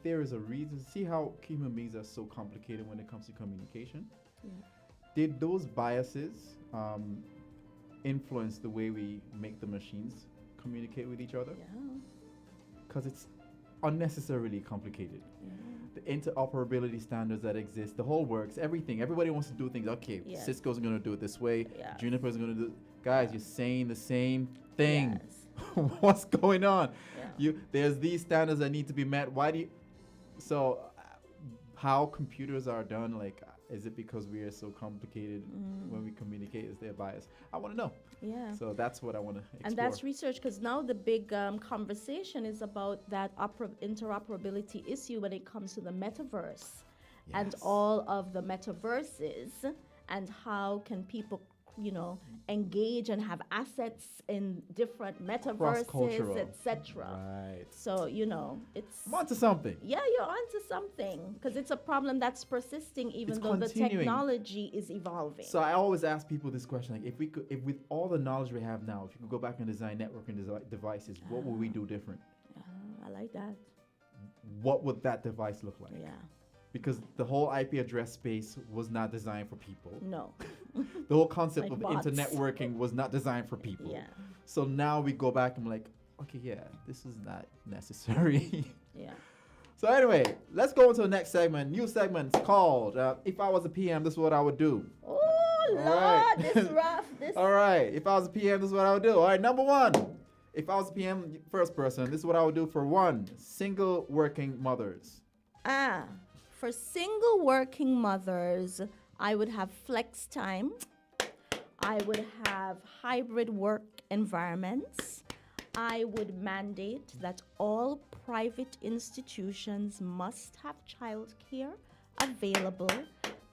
there is a reason. See how human beings are so complicated when it comes to communication.
Yeah.
Did those biases influence the way we make the machines communicate with each other?
Yeah.
Because it's unnecessarily complicated.
Yeah.
The interoperability standards that exist, the whole works, everything. Everybody wants to do things. Okay,
Yes.
Cisco's going to do it this way.
Yeah.
Juniper's going to do. Guys, you're saying the same thing.
Yes.
What's going on?
Yeah.
There's these standards that need to be met. Why do you? So, how computers are done? Like, is it because we are so complicated when we communicate? Is there bias? I want to know.
Yeah.
So that's what I want to explore.
And that's research, because now the big conversation is about that interoperability issue when it comes to the metaverse and
Yes.
all of the metaverses, and how can people, engage and have assets in different metaverses,
Cross-cultural.
etc.
Right.
So, it's...
I'm onto something.
Yeah, you're onto something, because it's a problem that's persisting even
It's
though the
continuing.
technology is evolving.
So I always ask people this question: like, if with all the knowledge we have now, if you could go back and design networking devices, what would we do different?
I like that.
What would that device look like?
Yeah.
Because the whole IP address space was not designed for people.
No.
The whole concept
Like
of
bots.
internetworking was not designed for people.
Yeah.
So now we go back and like, okay, yeah, this is not necessary.
Yeah.
So anyway, let's go into the next segment. New segment called "If I Was a PM, This Is What I Would Do."
Oh, Lord,
right.
this rough. This.
All right, if I was a PM, this is what I would do. All right, number one, if I was a PM, first person, this is what I would do for one, single working mothers.
For single working mothers, I would have flex time. I would have hybrid work environments. I would mandate that all private institutions must have childcare available.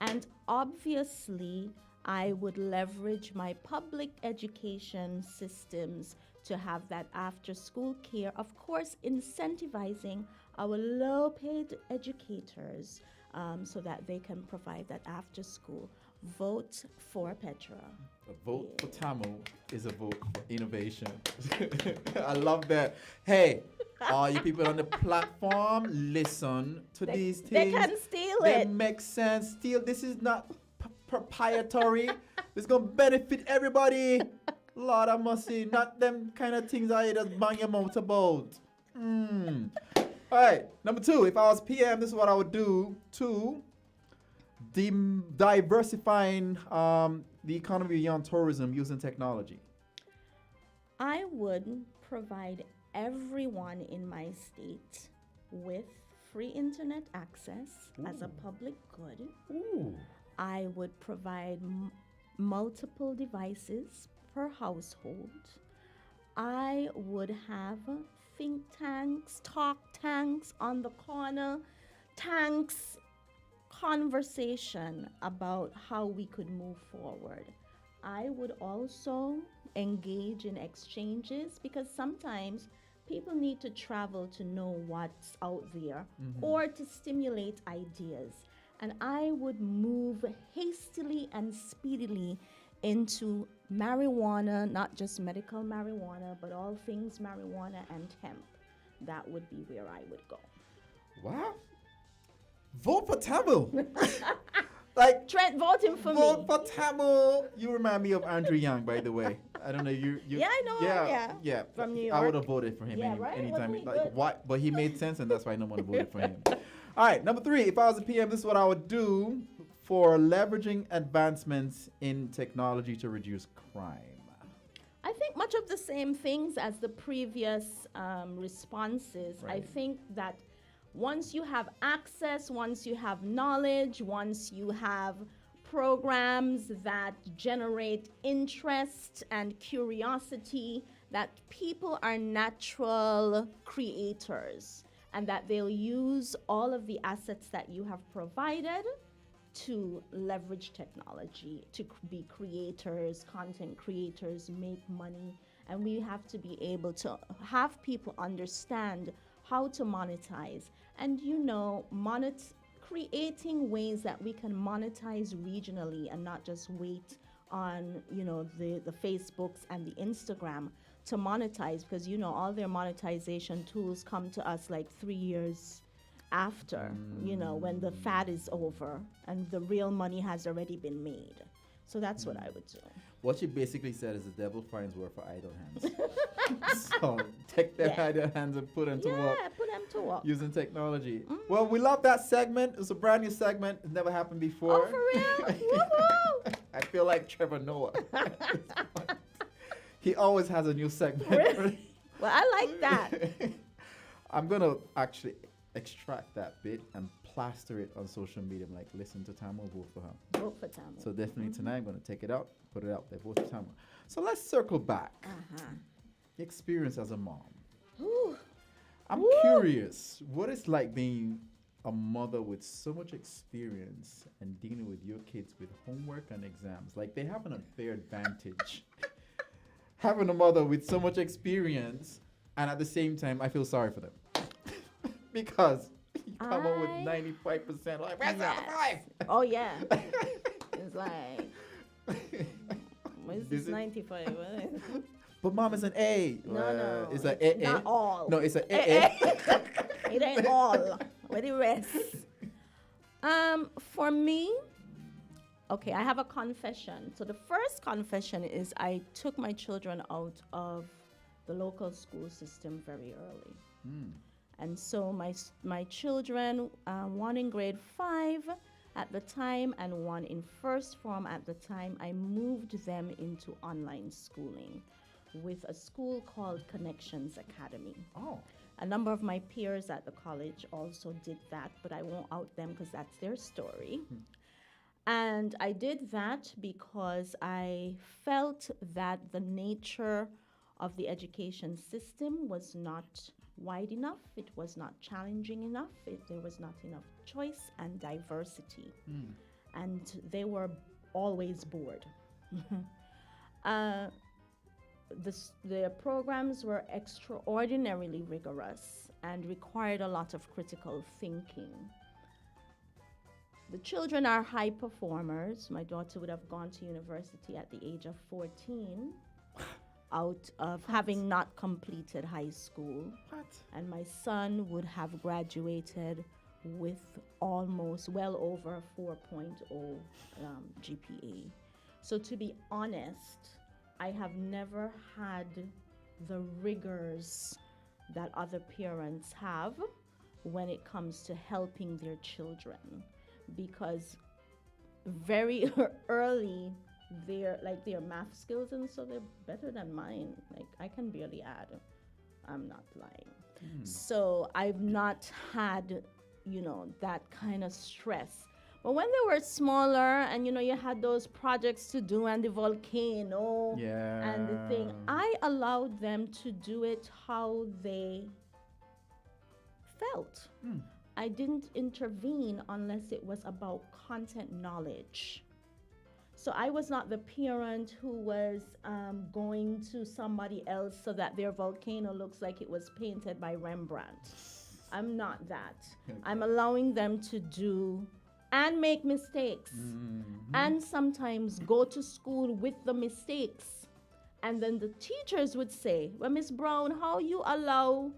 And obviously, I would leverage my public education systems to have that after school care. Of course, incentivizing our low paid educators so that they can provide that after school. Vote for Petra.
A vote for Tamil is a vote for innovation. I love that. Hey, all you people on the platform, listen to these
They
things.
can steal
They
it.
make sense. Still, this is not proprietary. It's going to benefit everybody. Lord of mercy, not them kind of things I just bang your mouth about. All right, number two, if I was PM, this is what I would do. Two, diversifying the economy beyond tourism using technology.
I would provide everyone in my state with free internet access as a public good.
Ooh.
I would provide multiple devices per household. I would have think tanks, talk tanks on the corner, tanks, conversation about how we could move forward. I would also engage in exchanges, because sometimes people need to travel to know what's out there or to stimulate ideas. And I would move hastily and speedily into marijuana, not just medical marijuana, but all things marijuana and hemp. That would be where I would go.
Wow. Vote for Tamil. Like,
Trent, vote him for
vote
me.
for Tamil. You remind me of Andrew Young, by the way. I don't know you.
Yeah, I know him, yeah. From New
I would
York.
have voted for him
Yeah, right?
anytime.
Wasn't he
Like
good?
what? But he made sense, and that's why no one voted for him. All right, number 3. If I was a PM, this is what I would do for leveraging advancements in technology to reduce crime.
I think much of the same things as the previous responses. I
Right.
think that once you have access, once you have knowledge, once you have programs that generate interest and curiosity, that people are natural creators and that they'll use all of the assets that you have provided to leverage technology to be creators, content creators, make money. And we have to be able to have people understand how to monetize. And creating ways that we can monetize regionally and not just wait on, the Facebooks and the Instagram to monetize, because, all their monetization tools come to us like 3 years after, when the fad is over and the real money has already been made. So that's what I would do.
What she basically said is the devil finds work for idle hands. So take their idle hands and put them to work.
Yeah, put them to work.
Using technology. Well, we love that segment. It's a brand new segment. It's never happened before.
Oh, for real? Woohoo!
I feel like Trevor Noah. He always has a new segment.
Really? Well, I like that.
I'm going to actually extract that bit and plaster it on social media. I'm like, listen to Tamil, vote for her.
Vote for Tamil.
So definitely tonight I'm going to take it out, put it out there, vote for Tamil. So let's circle back. The experience as a mom. I'm curious, what it's like being a mother with so much experience and dealing with your kids with homework and exams. Like, they have an unfair advantage. Having a mother with so much experience, and at the same time, I feel sorry for them. Because you come up with 95%, like, where's the other 5?
Oh, yeah. It's like, where's
Is
this
it?
95?
But mom, it's an A.
No,
It's a
it's
A.
not all.
No, it's a A.
It ain't all. Where the rest? For me, okay, I have a confession. So the first confession is I took my children out of the local school system very early. And so my children, one in grade 5 at the time and one in first form at the time, I moved them into online schooling with a school called Connections Academy.
Oh.
A number of my peers at the college also did that, but I won't out them because that's their story. And I did that because I felt that the nature of the education system was not wide enough, it was not challenging enough, there was not enough choice and diversity. And they were always bored. The programs were extraordinarily rigorous and required a lot of critical thinking. The children are high performers. My daughter would have gone to university at the age of 14 out of having not completed high school.
What?
And my son would have graduated with almost well over 4.0 GPA. So to be honest, I have never had the rigors that other parents have when it comes to helping their children, because very early their math skills and so they're better than mine. Like, I can barely add. I'm not lying. So I've not had, that kind of stress. But when they were smaller and, you had those projects to do and the volcano and the thing, I allowed them to do it how they felt. I didn't intervene unless it was about content knowledge. So I was not the parent who was going to somebody else so that their volcano looks like it was painted by Rembrandt. I'm not that. I'm allowing them to do and make mistakes and sometimes go to school with the mistakes. And then the teachers would say, well, Miss Brown, how you allow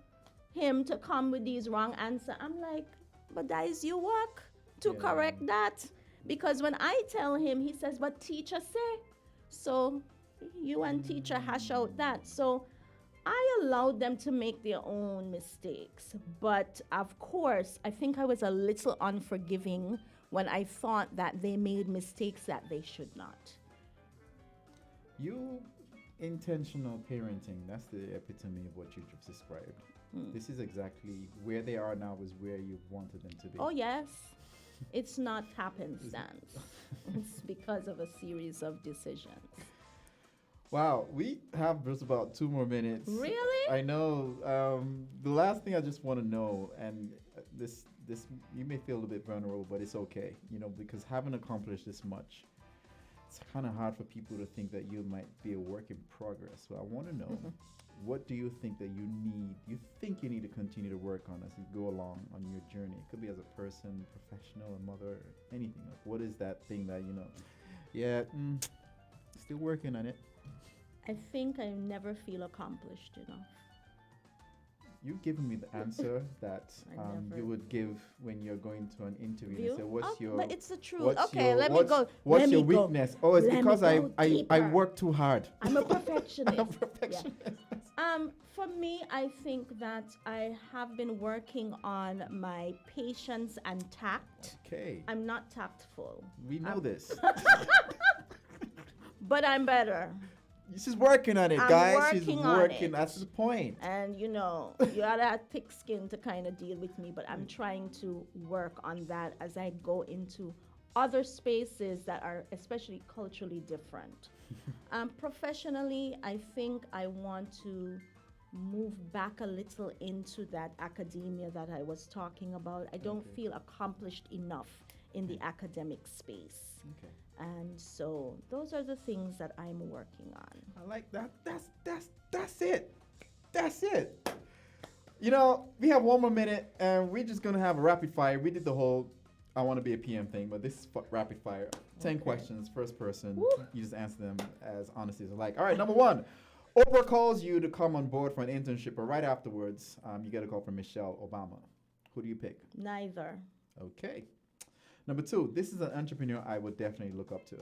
him to come with these wrong answers? I'm like, but that is your work to correct that. Because when I tell him, he says, "But teacher say." So you and teacher hash out that. So I allowed them to make their own mistakes. But of course, I think I was a little unforgiving when I thought that they made mistakes that they should not.
You intentional parenting, that's the epitome of what you just described. This is exactly where they are now is where you wanted them to be.
Oh, yes. It's not happenstance. It's because of a series of decisions.
Wow, we have just about 2 more minutes.
Really?
I know. The last thing I just want to know, and this you may feel a bit vulnerable, but it's okay, because having accomplished this much, it's kind of hard for people to think that you might be a work in progress. So I want to know, what do you think that you need to continue to work on as you go along on your journey? It could be as a person, professional, a mother, anything. Like, what is that thing that still working on it?
I think I never feel accomplished enough.
You've given me the answer that you would give when you're going to an interview and say, "What's your?"
But it's the truth.
What's
Okay,
your,
let me
what's,
go.
What's
Let
your
me go.
weakness? Oh, it's
Let me
because
go
I
deeper.
work too hard.
I'm a perfectionist.
I'm a perfectionist.
Yeah. For me, I think that I have been working on my patience and tact.
Okay.
I'm not tactful,
We know this.
but I'm better.
She's working on it,
I'm
guys. She's
working on
working.
it.
That's the point.
And you gotta have thick skin to kind of deal with me, but I'm trying to work on that as I go into other spaces that are especially culturally different. Professionally, I think I want to move back a little into that academia that I was talking about. I don't feel accomplished enough in the academic space.
Okay.
And so those are the things that I'm working on.
I like that. That's it. That's it. We have 1 more minute, and we're just gonna have a rapid fire. We did the whole "I want to be a PM" thing, but this is rapid fire. 10 questions, first person.
Woo.
You just answer them as honestly as you like. All right, number 1. Oprah calls you to come on board for an internship, but right afterwards, you get a call from Michelle Obama. Who do you pick?
Neither.
Okay. Number 2, this is an entrepreneur I would definitely look up to.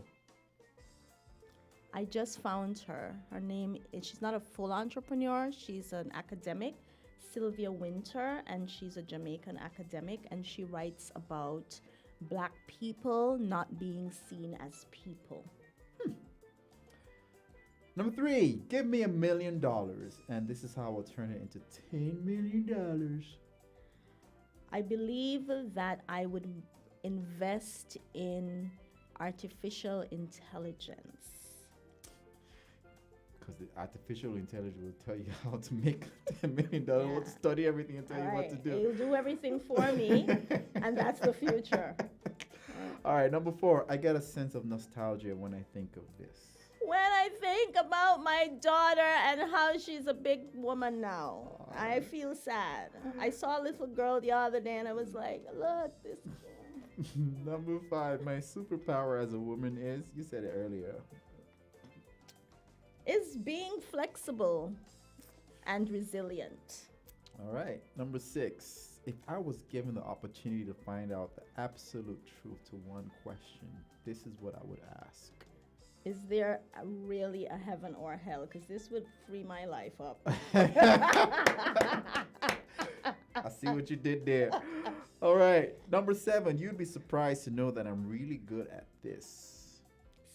I just found her. Her name is, she's not a full entrepreneur. She's an academic, Sylvia Winter, and she's a Jamaican academic, and she writes about Black people not being seen as people.
Number 3, give me $1 million, and this is how I'll turn it into $10 million.
I believe that I would invest in artificial intelligence.
Because the artificial intelligence will tell you how to make $10 million. Will study everything and tell you what to do.
It'll do everything for me, and that's the future.
All right, number 4, I get a sense of nostalgia when I think of this.
When I think about my daughter and how she's a big woman now, I feel sad. I saw a little girl the other day and I was like, look, this.
Number 5, my superpower as a woman is, you said it earlier.
Is being flexible and resilient.
All right, number 6, if I was given the opportunity to find out the absolute truth to one question, this is what I would ask.
Is there really a heaven or a hell? Because this would free my life up.
I see what you did there. All right. Number 7, you'd be surprised to know that I'm really good at this.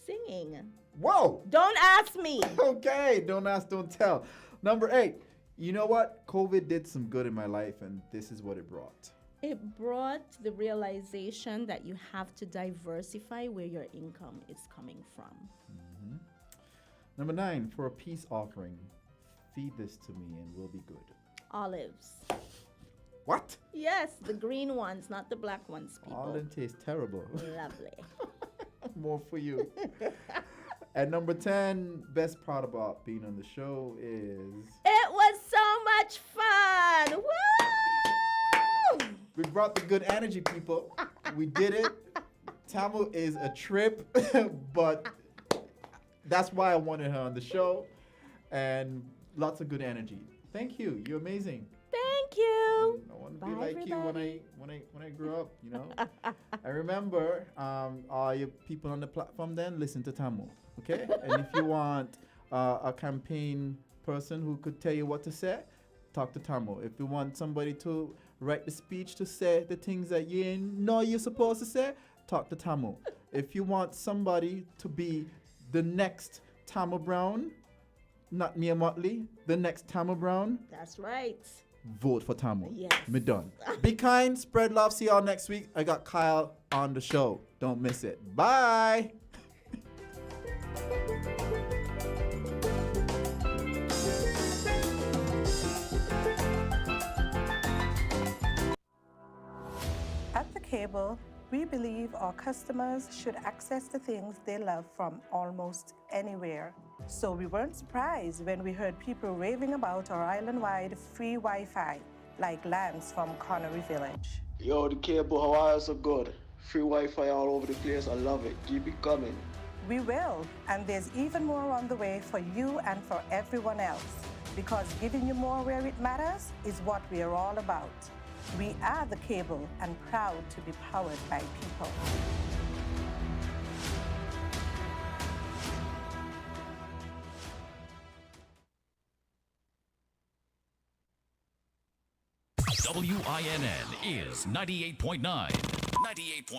Singing.
Whoa.
Don't ask me.
Okay. Don't ask, don't tell. Number 8, you know what? COVID did some good in my life, and this is what it brought.
It brought the realization that you have to diversify where your income is coming from.
Mm-hmm. Number 9, for a peace offering, feed this to me and we'll be good.
Olives.
What?
Yes, the green ones, not the black ones, people.
All them taste terrible.
Lovely.
More for you. And number 10, best part about being on the show is...
It was so much fun. Woo!
We brought the good energy, people. We did it. Tamil is a trip, but that's why I wanted her on the show. And lots of good energy. Thank you. You're amazing.
Thank Thank you.
I want to
Bye,
be like
everybody.
you when I grew up, you know. I remember all you people on the platform then listen to Tamu, okay? And if you want a campaign person who could tell you what to say, talk to Tamu. If you want somebody to write the speech to say the things that you know you're supposed to say, talk to Tamu. If you want somebody to be the next Tamu Brown, not Mia Motley, the next Tamu Brown,
That's right.
vote for Tamu.
Yes.
Me done. Be kind, spread love. See y'all next week. I got Kyle on the show. Don't miss it. Bye.
At the Cable, we believe our customers should access the things they love from almost anywhere. So we weren't surprised when we heard people raving about our island-wide free Wi-Fi, like Lance from Connery Village.
Yo, the Cable, how are you? So good. Free Wi-Fi all over the place. I love it. Keep it coming.
We will, and there's even more on the way for you and for everyone else, because giving you more where it matters is what we are all about. We are the Cable and proud to be powered by people.
WINN is 98.9. 98.